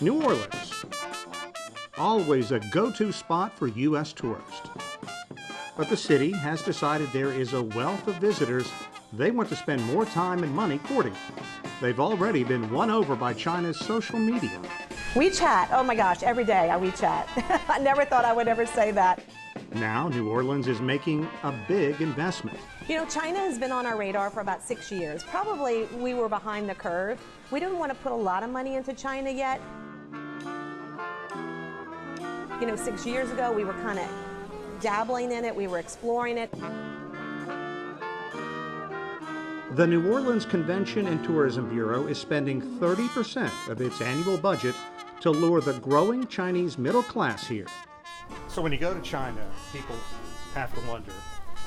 New Orleans, always a go-to spot for U.S. tourists. But the city has decided there is a wealth of visitors they want to spend more time and money courting. They've already been won over by China's social media. WeChat, oh my gosh, every day I WeChat. I never thought I would ever say that. Now, New Orleans is making a big investment. You know, China has been on our radar for about 6 years. Probably we were behind the curve. We didn't want to put a lot of money into China yet. You know, 6 years ago, we were kind of dabbling in it, we were exploring it. The New Orleans Convention and Tourism Bureau is spending 30% of its annual budget to lure the growing Chinese middle class here. So when you go to China, people have to wonder,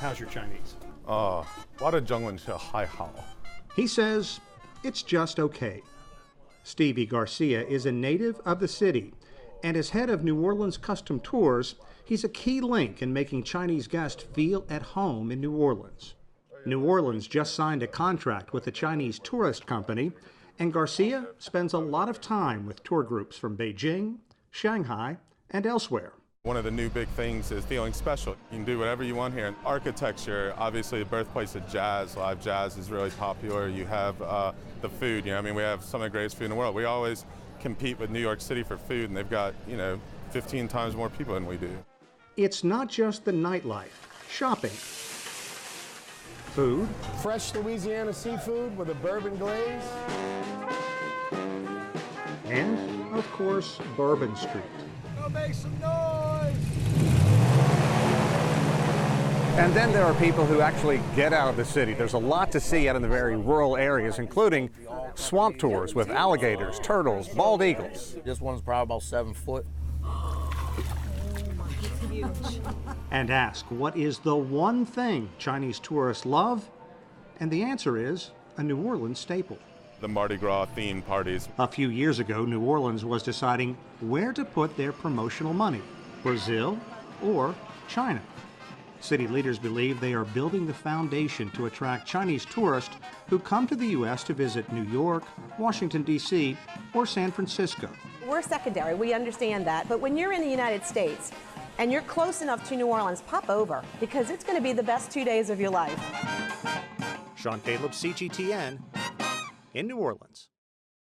how's your Chinese? 我的中文是还好. He says it's just okay. Stevie Garcia is a native of the city, and as head of New Orleans Custom Tours, he's a key link in making Chinese guests feel at home in New Orleans. New Orleans just signed a contract with a Chinese tourist company, and Garcia spends a lot of time with tour groups from Beijing, Shanghai, and elsewhere. One of the new big things is feeling special. You can do whatever you want here. Architecture, obviously the birthplace of jazz, live jazz is really popular. You have the food, you know, I mean, we have some of the greatest food in the world. We always compete with New York City for food, and they've got, 15 times more people than we do. It's not just the nightlife, shopping, food, fresh Louisiana seafood with a bourbon glaze, and, of course, Bourbon Street. Go make some noise! And then there are people who actually get out of the city. There's a lot to see out in the very rural areas, including swamp tours with alligators, turtles, bald eagles. This one's probably about 7 foot. And ask, what is the one thing Chinese tourists love? And the answer is a New Orleans staple. The Mardi Gras themed parties. A few years ago, New Orleans was deciding where to put their promotional money, Brazil or China. City leaders believe they are building the foundation to attract Chinese tourists who come to the U.S. to visit New York, Washington, D.C., or San Francisco. We're secondary, we understand that, but when you're in the United States and you're close enough to New Orleans, pop over, because it's going to be the best 2 days of your life. Sean Caleb, CGTN, in New Orleans.